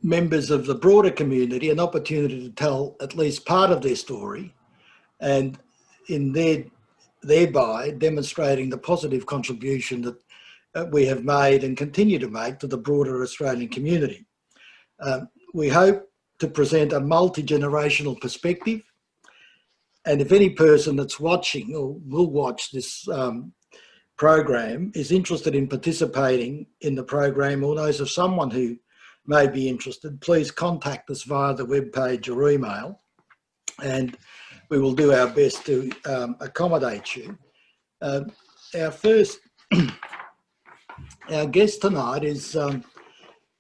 members of the broader community an opportunity to tell at least part of their story, and thereby demonstrating the positive contribution that we have made and continue to make to the broader Australian community. We hope to present a multi-generational perspective, and if any person that's watching or will watch this program is interested in participating in the program or knows of someone who may be interested, please contact us via the webpage or email, and we will do our best to accommodate you. Our guest tonight is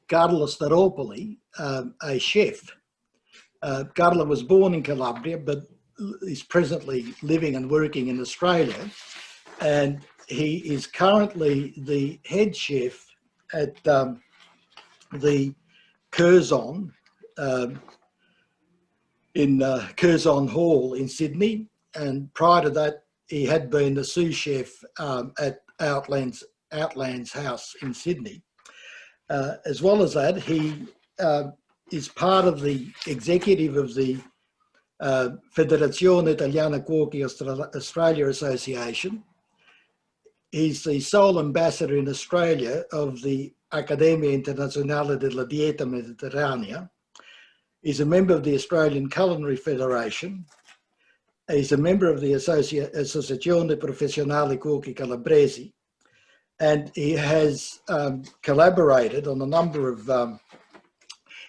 Carlo Staropoli, a chef. Carlo was born in Calabria, but is presently living and working in Australia, and he is currently the head chef at the Curzon in Curzon Hall in Sydney, and prior to that he had been the sous chef at Outlands House in Sydney. As well as that, he is part of the executive of the Federazione Italiana Cuochi Australia Association. He's the sole ambassador in Australia of the Accademia Internazionale della Dieta Mediterranea. He's a member of the Australian Culinary Federation. He's a member of the Associazione Professionale Cuochi Calabresi, and he has collaborated on a number of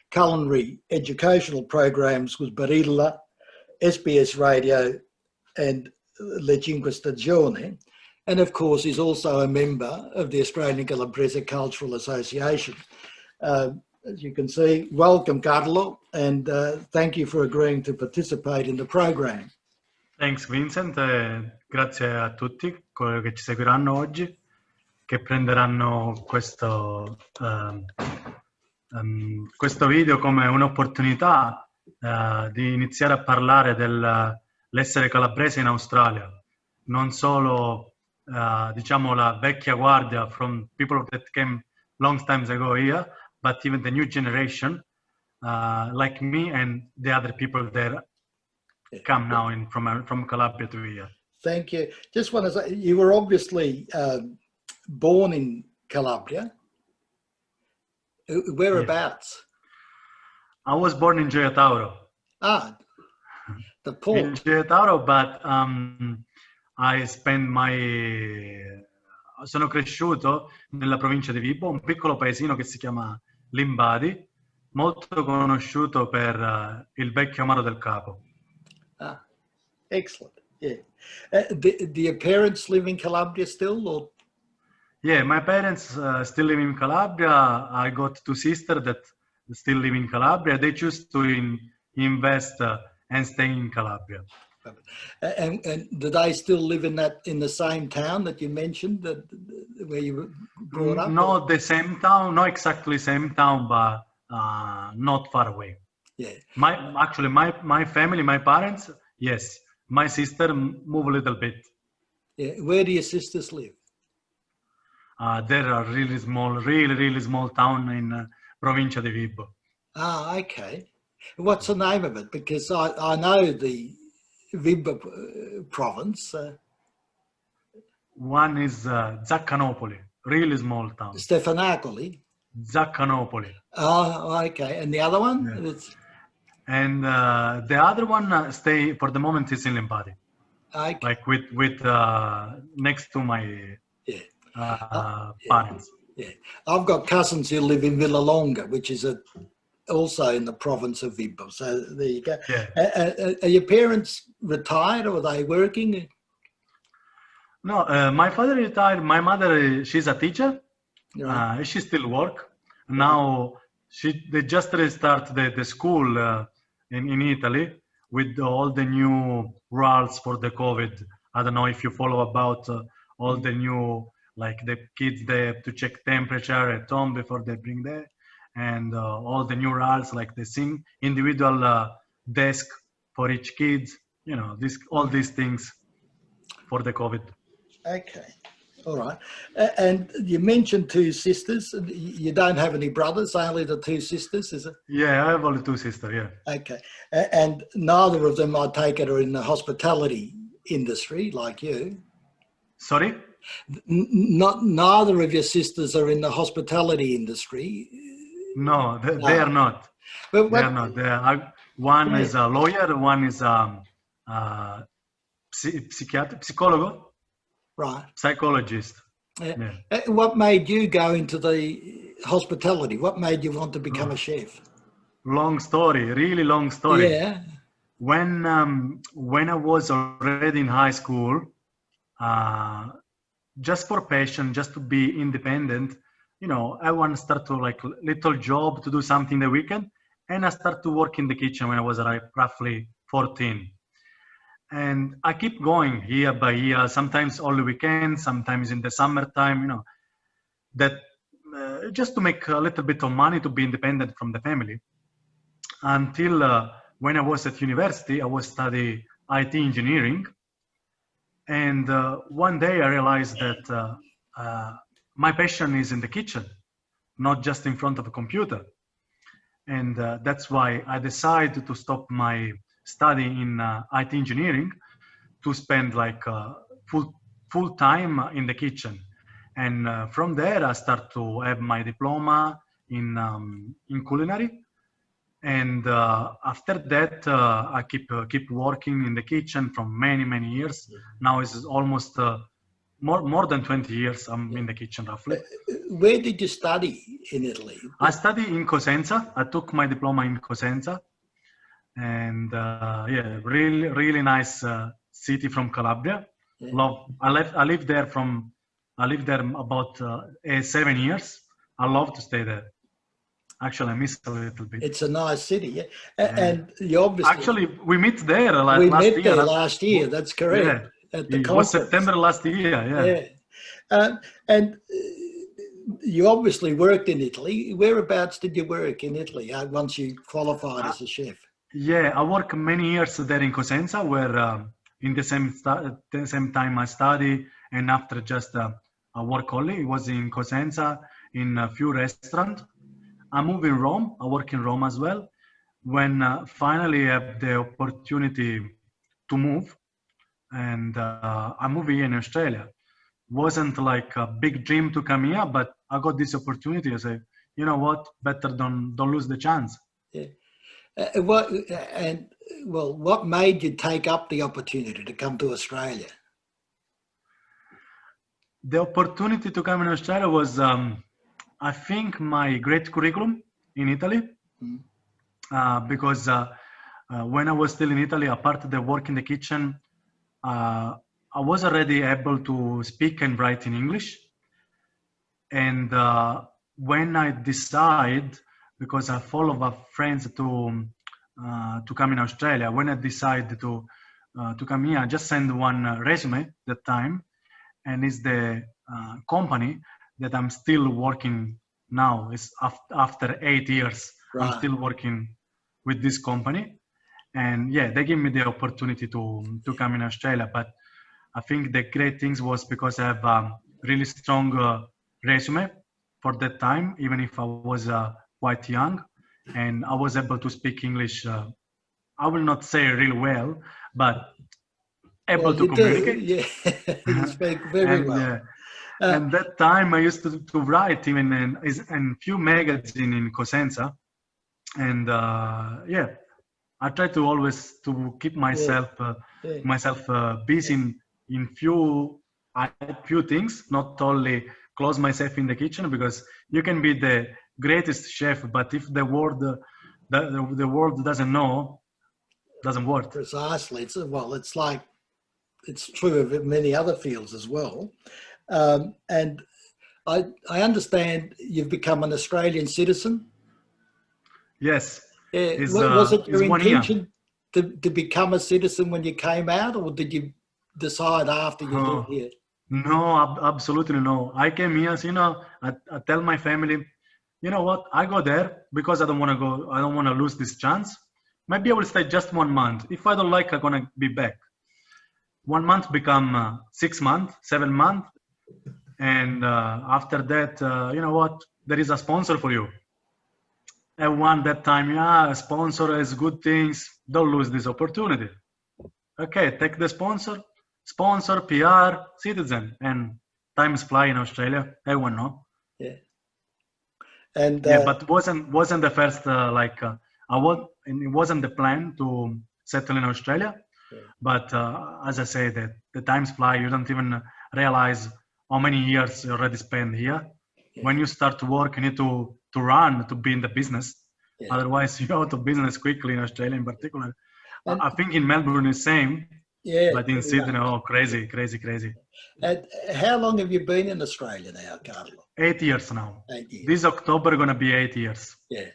culinary educational programs with Barilla, SBS Radio and Le Cinque Stagioni, and of course he's also a member of the Australian Calabrese Cultural Association. As you can see, welcome Carlo, and thank you for agreeing to participate in the program. Thanks Vincent, grazie a tutti coloro che ci seguiranno oggi, che prenderanno questo video come un'opportunità di iniziare a parlare dell'essere calabrese in Australia, non solo diciamo la vecchia guardia from people that came long times ago here, but even the new generation like me and the other people that come now in from Calabria to here. Thank you. Just want to say, you were obviously born in Calabria. Whereabouts? Yes. I was born in Gioia Tauro. Ah, the port. In Gioia Tauro, but I spent sono cresciuto nella provincia di Vibo, un piccolo paesino che si chiama Limbadi, molto conosciuto per il vecchio amaro del capo. Ah, excellent. Yeah. Do your parents live in Calabria still, or? Yeah, my parents still live in Calabria. I got two sisters that still live in Calabria. They choose to invest and stay in Calabria. And do they still live in the same town that you mentioned, where you were brought up? Not the same town, not exactly same town, but not far away. Yeah. My family, my parents, yes. My sister moved a little bit. Yeah. Where do your sisters live? There are really small town in Provincia di Vibo. Ah, okay. What's the name of it? Because I know the Vibo province. One is Zaccanopoli, really small town. Stefanacoli? Zaccanopoli. Oh, okay. And the other one? Yeah. And the other one stay for the moment is in Limbadi. Okay. Like with next to my parents. Yeah, I've got cousins who live in Villalonga, which is also in the province of Vibo. So there you go. Yeah. Are your parents retired, or are they working? No, my father retired. My mother, she's a teacher. Right. She still work. Now they just restart the school in Italy with all the new rules for the COVID. I don't know if you follow about all the new, like the kids, they have to check temperature at home before they bring there, and all the new rules, like the individual desk for each kids, all these things for the COVID. Okay. All right. And you mentioned two sisters. You don't have any brothers, only the two sisters, is it? Yeah, I have only two sisters. Yeah. Okay. And neither of them, I take it, are in the hospitality industry like you. Sorry. Neither of your sisters are in the hospitality industry. No, they No. are not. But They are not. They are, one is a lawyer, one is psychologo, right. psychologist. Yeah. What made you go into the hospitality? What made you want to become a chef? Long story, really long story. Yeah. When I was already in high school, just for passion, just to be independent, you know, I want to start to like little job to do something the weekend, and I start to work in the kitchen when I was like roughly 14. And I keep going year by year, sometimes all the weekends, sometimes in the summertime, you know, that just to make a little bit of money to be independent from the family. Until when I was at university, I was studying IT engineering. And one day I realized that my passion is in the kitchen, not just in front of a computer. And that's why I decided to stop my study in IT engineering to spend like full time in the kitchen. And from there, I start to have my diploma in culinary. And after that, I keep working in the kitchen for many years. Now it's almost more than 20 years I'm in the kitchen roughly. Where did you study in Italy? I studied in Cosenza. I took my diploma in Cosenza. And yeah, really nice city from Calabria. Yeah. I lived there about 7 years. I love to stay there. Actually, I miss a little bit. It's a nice city, yeah. And you obviously... Actually, we met there last year. We met there last year, that's correct. Yeah. At the it conference. was September last year, yeah. And you obviously worked in Italy. Whereabouts did you work in Italy once you qualified as a chef? Yeah, I worked many years there in Cosenza, where in the same time I study, and after just I work only. It was in Cosenza in a few restaurants. I moved in Rome. I work in Rome as well. When finally I have the opportunity to move, and I moved here in Australia. Wasn't like a big dream to come here, but I got this opportunity. I say, you know what? Better don't lose the chance. Yeah. What made you take up the opportunity to come to Australia? The opportunity to come in Australia was, I think, my great curriculum in Italy. Because when I was still in Italy, apart of the work in the kitchen, I was already able to speak and write in English. And when I decide, because I follow my friends to come in Australia, when I decided to come here, I just send one resume at that time, and it's the company that I'm still working now. It's after 8 years, right. I'm still working with this company, and yeah, they give me the opportunity to come in Australia. But I think the great things was because I have a really strong resume for that time, even if I was quite young, and I was able to speak English. I will not say really well, but able to communicate. Yeah, you speak very well. And that time I used to write even in few magazines in Cosenza, and yeah, I try to always to keep myself busy in few things, not only close myself in the kitchen, because you can be the greatest chef, but if the world doesn't know, doesn't work. Precisely. It's like, it's true of many other fields as well. And I understand you've become an Australian citizen. Yes. Was it your intention to become a citizen when you came out, or did you decide after you got here? No, absolutely no. I came here, so, you know, I tell my family, you know what, I go there because I don't want to go. I don't want to lose this chance. Maybe I will stay just 1 month. If I don't like, I'm going to be back. 1 month become 6 months, 7 months. And after that, you know what? There is a sponsor for you. Everyone that time, yeah, a sponsor has good things. Don't lose this opportunity. Okay, take the sponsor, PR, citizen, and time is fly in Australia. Everyone know. Yeah. And Yeah, but wasn't the first it wasn't the plan to settle in Australia. yeah. But as I say, that the times fly. You don't even realize how many years you already spent here. Yeah. When you start to work, you need to run to be in the business. Yeah. Otherwise, you're out of business quickly in Australia, in particular. And, I think in Melbourne is same, yeah, but in Sydney, oh, crazy. And how long have you been in Australia now, Carlo? 8 years now. 8 years. This October going to be 8 years. Yeah.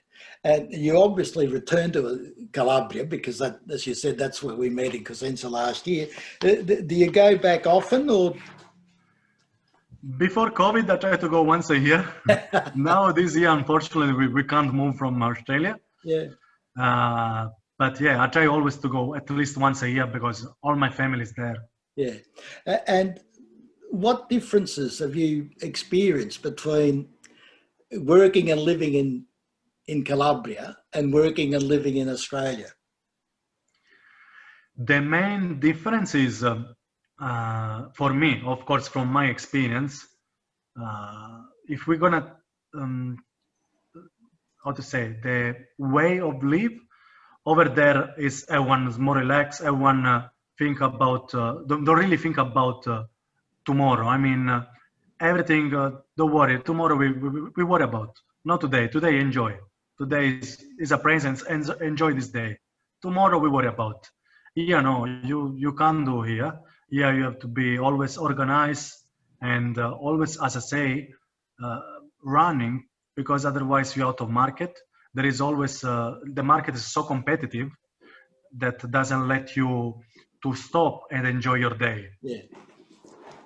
And you obviously returned to Calabria because, that, as you said, that's where we met in Cosenza last year. Do you go back often, or? Before COVID, I tried to go once a year. Now this year, unfortunately, we can't move from Australia. Yeah. But yeah, I try always to go at least once a year because all my family is there. Yeah. And what differences have you experienced between working and living in Calabria and working and living in Australia? The main difference is, for me, of course, from my experience, if we're gonna, how to say, the way of live over there is everyone is more relaxed. Everyone think about, don't really think about tomorrow. I mean, everything, don't worry. Tomorrow we worry about. Not today. Today, enjoy. Today is a present. Enjoy this day. Tomorrow we worry about. Yeah, no, you can't do here. Yeah, you have to be always organized and always, as I say, running, because otherwise you're out of market. There is always, the market is so competitive that doesn't let you to stop and enjoy your day. Yeah.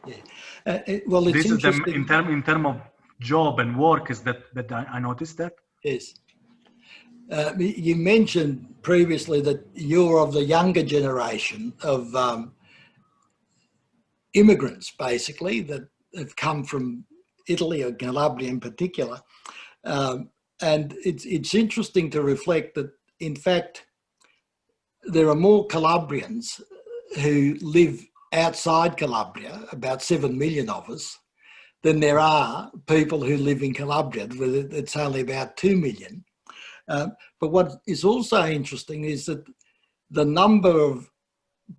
Yeah. Well, it's this interesting. Is in term of job and work is that I noticed that. Yes. You mentioned previously that you're of the younger generation of immigrants, basically, that have come from Italy or Calabria in particular. And it's interesting to reflect that, in fact, there are more Calabrians who live outside Calabria, about 7 million of us, than there are people who live in Calabria. It's only about 2 million. But what is also interesting is that the number of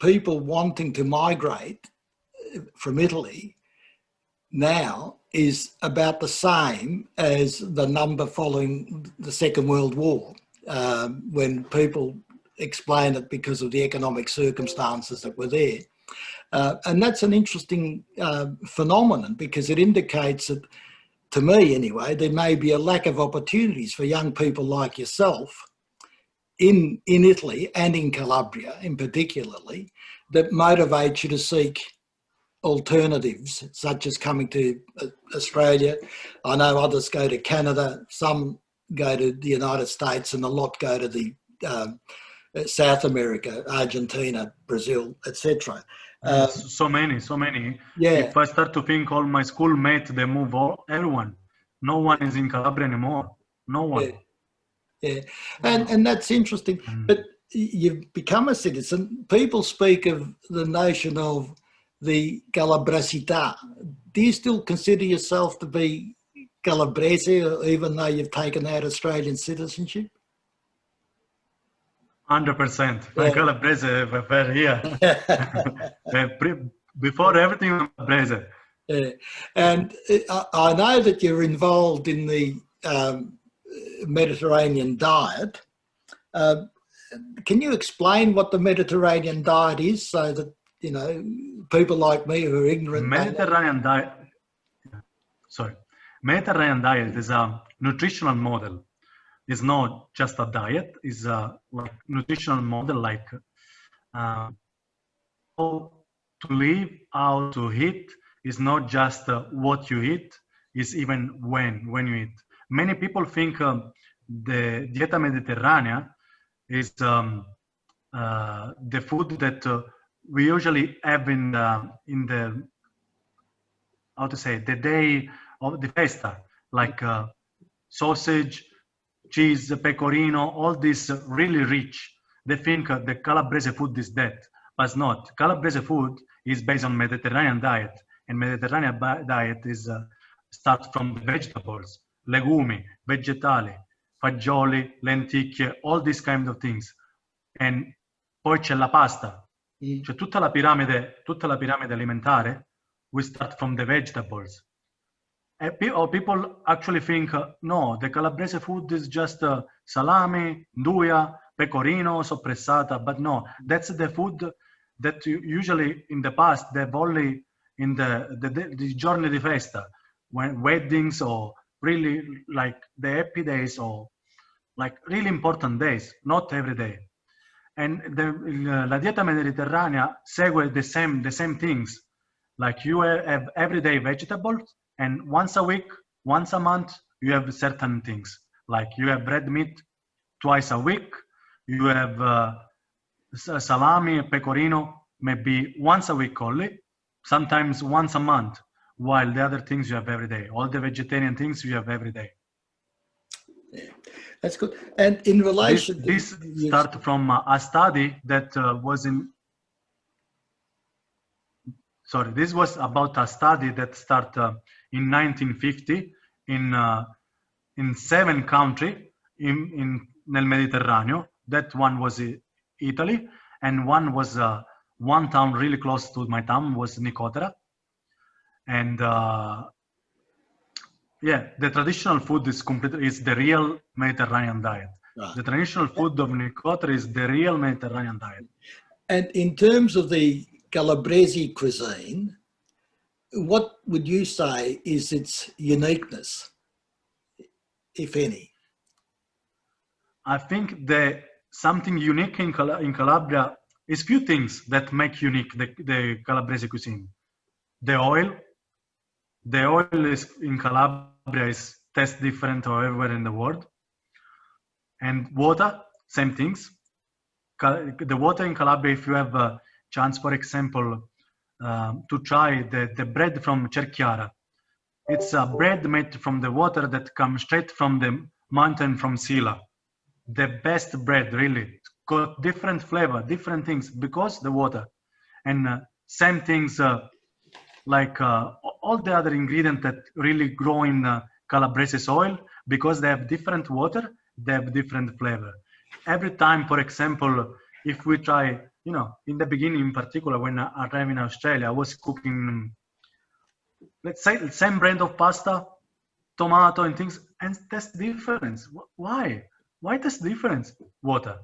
people wanting to migrate from Italy now is about the same as the number following the Second World War, when people explain it because of the economic circumstances that were there. And that's an interesting phenomenon, because it indicates that, to me anyway, there may be a lack of opportunities for young people like yourself in Italy and in Calabria in particularly, that motivate you to seek alternatives, such as coming to Australia. I know others go to Canada, some go to the United States, and a lot go to the South America, Argentina, Brazil, etc. So many. Yeah. If I start to think all my schoolmates, they move everyone. No one is in Calabria anymore. No one. Yeah. And that's interesting. But you've become a citizen. People speak of the notion of the Calabresità. Do you still consider yourself to be Calabrese, even though you've taken out Australian citizenship? 100%. My Calabrese were here. Before everything, Calabrese. Yeah. And I know that you're involved in the Mediterranean diet. Can you explain what the Mediterranean diet is, so that, you know, people like me who are ignorant? Mediterranean diet. Sorry. Mediterranean diet is a nutritional model. It's not just a diet. It's a like nutritional model, like how to live, how to eat. It's not just what you eat. It's even when you eat. Many people think the dieta mediterranea is the food that we usually have in the how to say, the day of the festa, like sausage, cheese, pecorino, all this really rich. They think the Calabrese food is that, but it's not. Calabrese food is based on Mediterranean diet, and Mediterranean diet is starts from the vegetables, legumi, vegetali, fagioli, lenticchie, all these kind of things. And poi c'è la pasta. Cioè tutta la piramide alimentare, we start from the vegetables. Or people actually think, no, the Calabrese food is just salami, nduja, pecorino, soppressata. But no, that's the food that usually in the past they've only in the giorni di festa, when weddings or really like the happy days or like really important days, not every day. And la dieta mediterranea segue the same things. Like you have everyday vegetables, and once a week, once a month, you have certain things. Like you have red meat twice a week, you have salami, pecorino, maybe once a week only, sometimes once a month, while the other things you have every day. All the vegetarian things you have every day. Yeah, that's good. And in relation this start from a study that was in, sorry, this was about a study that started in 1950 in 7 countries nel Mediterraneo. That one was Italy, and one was one town really close to my town was Nicotera. And yeah, the traditional food is the real Mediterranean diet. Right. The traditional food of Nicotera is the real Mediterranean diet. And in terms of the Calabresi cuisine, what would you say is its uniqueness, if any? I think something unique in Calabria is few things that make unique the Calabresi cuisine. The oil is in Calabria is tastes different everywhere in the world. And water, same things. The water in Calabria, if you have a chance, for example, to try the bread from Cerchiara. It's a bread made from the water that comes straight from the mountain from Sila. The best bread, really. It's got different flavor, different things, because the water. And same things like all the other ingredients that really grow in Calabrese soil, because they have different water, they have different flavor. Every time, for example, if we try, in the beginning in particular, when I arrived in Australia, I was cooking, let's say, the same brand of pasta, tomato and things, and taste difference. Why? Why taste difference? Water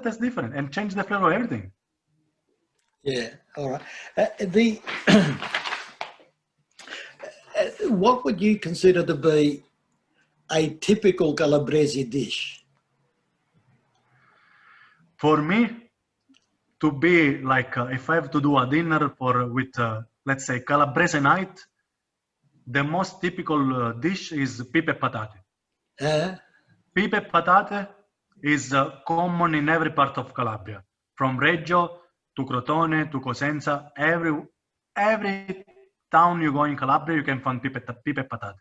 tastes different and change the flavor of everything. Yeah, all right. What would you consider to be a typical Calabrese dish? For me, to be like, if I have to do a dinner with, let's say, Calabrese night, the most typical dish is pipe e patate. Pipe e patate is common in every part of Calabria, from Reggio to Crotone to Cosenza. Every town you go in Calabria, you can find pipe e patate.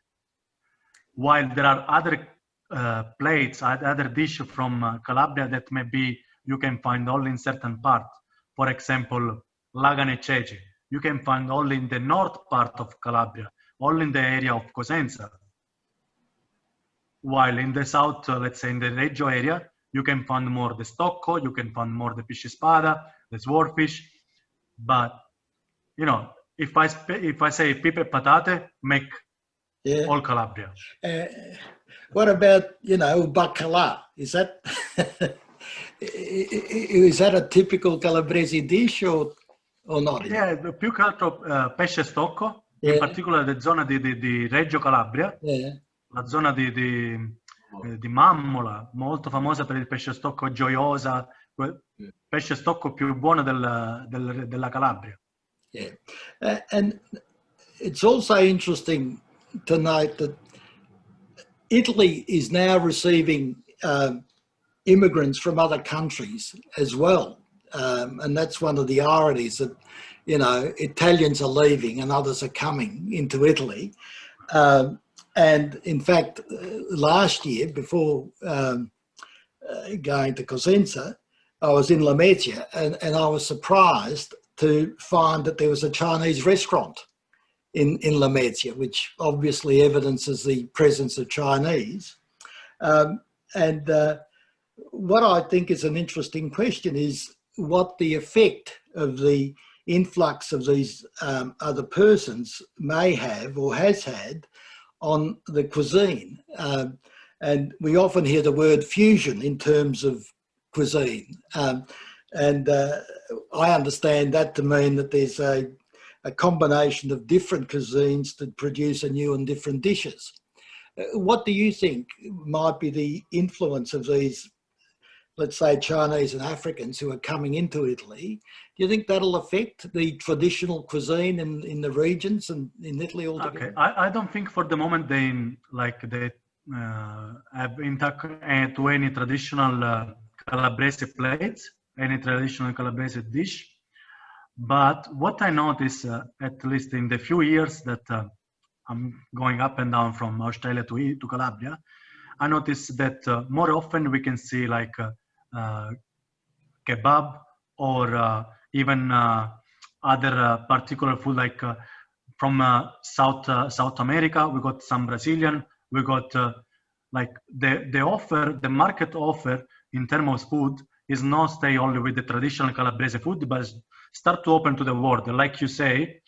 While there are other plates, other dishes from Calabria that maybe you can find only in certain parts. For example, lagane e ceci. You can find only in the north part of Calabria, only in the area of Cosenza. While in the south, let's say in the Reggio area, you can find more the stocco, you can find more the pesce spada, the swordfish. But, if I say pipe e patate, make all Calabria. What about, bacala? Is that is that a typical Calabrese dish or not? Yeah, più che altro pesce stocco, in particolare the zona di Reggio Calabria, la zona di Mammola, molto famosa per il pesce stocco, gioiosa, pesce stocco più buono della Calabria. Yeah, and it's also interesting to note that Italy is now receiving immigrants from other countries as well. And that's one of the ironies, that you know, Italians are leaving and others are coming into Italy. And in fact, last year, before going to Cosenza, I was in Lamezia, and I was surprised to find that there was a Chinese restaurant in Lamezia, which obviously evidences the presence of Chinese. And what I think is an interesting question is what the effect of the influx of these other persons may have or has had on the cuisine. And we often hear the word fusion in terms of cuisine. And I understand that to mean that there's a combination of different cuisines to produce a new and different dishes. What do you think might be the influence of these, let's say, Chinese and Africans who are coming into Italy? Do you think that'll affect the traditional cuisine in the regions and in Italy altogether? Okay, I don't think for the moment they have intact to any traditional Calabrese plates, any traditional Calabrese dish. But what I notice, at least in the few years that I'm going up and down from Australia to Calabria, I notice that more often we can see like kebab or even other particular food like from South America. We got some Brazilian. We got like the market offer in terms of food is not stay only with the traditional Calabrese food, but start to open to the world. Like you say,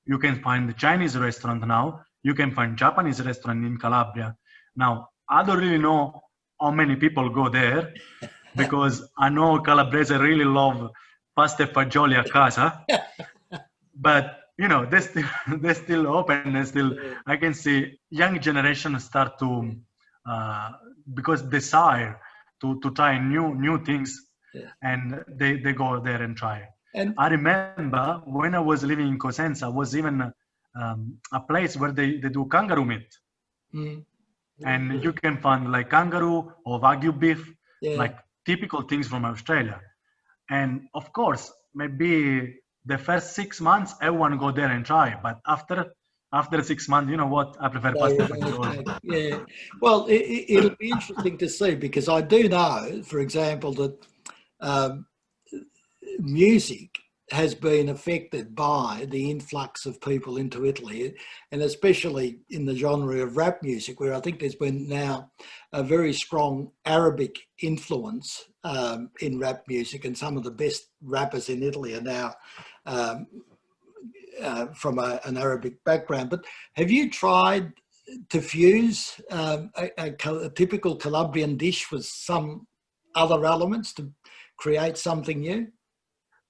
you can find the Chinese restaurant now. You can find Japanese restaurant in Calabria. Now, I don't really know how many people go there because I know Calabrese really love pasta e fagioli a casa. But, you know, they're still open. I can see young generation start to, because desire to try new things, and they go there and try. And I remember when I was living in Cosenza, was even a place where they do kangaroo meat. And you can find like kangaroo or Wagyu beef, like typical things from Australia. And of course, maybe the first 6 months, everyone go there and try. But after 6 months, you know what? I prefer pasta. Yeah. Well, it'll be interesting to see, because I do know, for example, that music has been affected by the influx of people into Italy, and especially in the genre of rap music, where I think there's been now a very strong Arabic influence in rap music, and some of the best rappers in Italy are now from an Arabic background. But have you tried to fuse a typical Calabrian dish with some other elements to create something new?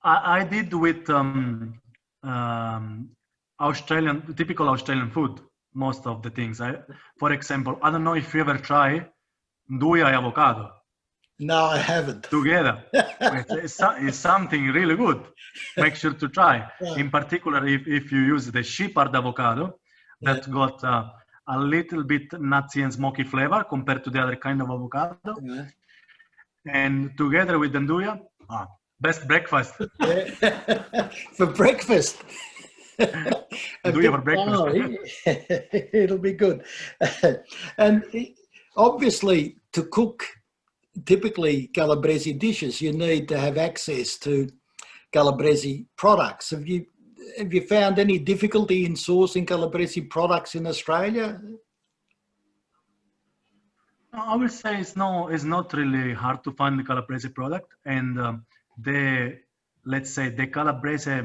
I did with typical Australian food, most of the things. For example, I don't know if you ever try nduja and avocado. No, I haven't. Together. It's something really good. Make sure to try. In particular, if you use the shepherd avocado, that got a little bit nutty and smoky flavor compared to the other kind of avocado. And together with the nduja, best breakfast. For breakfast. Nduja for breakfast. It'll be good. And obviously, to cook typically Calabrese dishes, you need to have access to Calabrese products. Have you found any difficulty in sourcing Calabrese products in Australia? I would say it's not really hard to find the Calabrese product, and let's say the Calabrese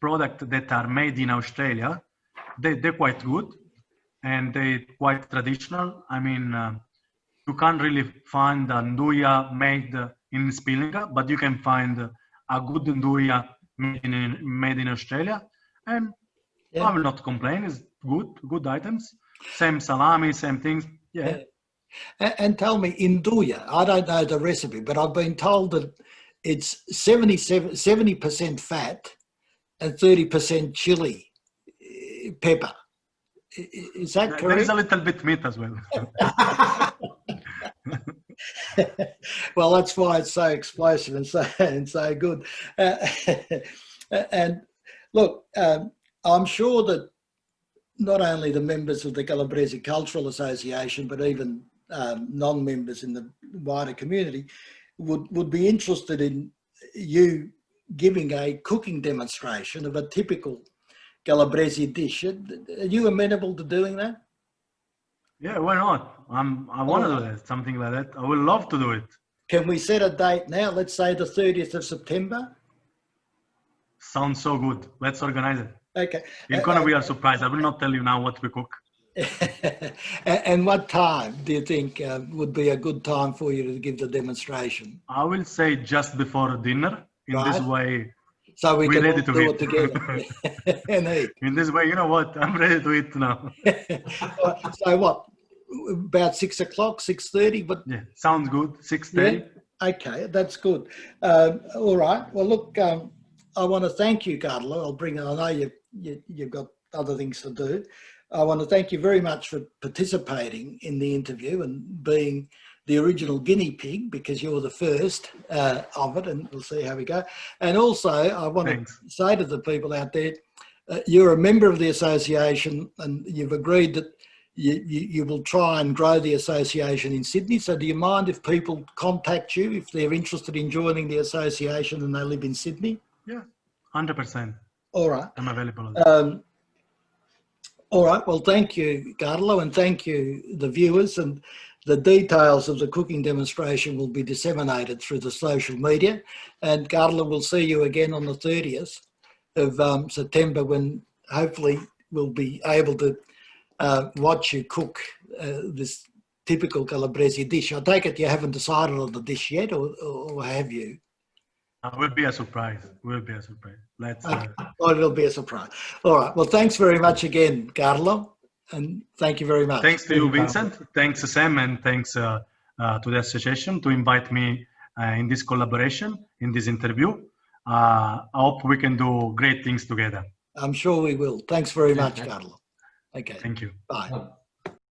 product that are made in Australia, they're quite good and they're quite traditional. I mean, you can't really find a nduja made in Spillinga, but you can find a good nduja made in Australia, and I will not complain. It's good items. Same salami, same things. Yeah. And tell me, in nduja, I don't know the recipe, but I've been told that it's 70% fat and 30% chili pepper. Is that correct? There is a little bit meat as well. Well, that's why it's so explosive and so good. And look, I'm sure that not only the members of the Calabresi Cultural Association, but even non-members in the wider community would be interested in you giving a cooking demonstration of a typical Calabresi dish. Are you amenable to doing that? Yeah, why not? I want to do that, something like that. I would love to do it. Can we set a date now? Let's say the 30th of September. Sounds so good. Let's organize it. Okay. It's gonna be a surprise. I will not tell you now what we cook. And what time do you think would be a good time for you to give the demonstration? I will say just before dinner. In this way, so we can ready all to do eat. it together and eat. In this way, you know what? I'm ready to eat now. So what? About 6 o'clock, 6:30? But yeah, sounds good. 6:30. Yeah? Okay, that's good. All right. Well, look, I want to thank you, Carlo. I know you've got other things to do. I want to thank you very much for participating in the interview and being the original guinea pig, because you're the first of it, and we'll see how we go. And also, I want to say to the people out there, you're a member of the association, and you've agreed that you will try and grow the association in Sydney. So do you mind if people contact you if they're interested in joining the association and they live in Sydney? Yeah, 100%. All right. I'm available. All right. Well, thank you, Carlo, and thank you, the viewers. And the details of the cooking demonstration will be disseminated through the social media. And Carlo, will see you again on the 30th of September, when hopefully we'll be able to watch you cook this typical Calabresi dish. I take it you haven't decided on the dish yet, or have you? It will be a surprise. It will be a surprise. Let's. Well, it'll be a surprise. All right. Well, thanks very much again, Carlo, and thank you very much. Thanks to you, Vincent. Thanks, Sam, and thanks to the association to invite me in this collaboration, in this interview. I hope we can do great things together. I'm sure we will. Thanks very much, Carlo. Okay. Thank you. Bye.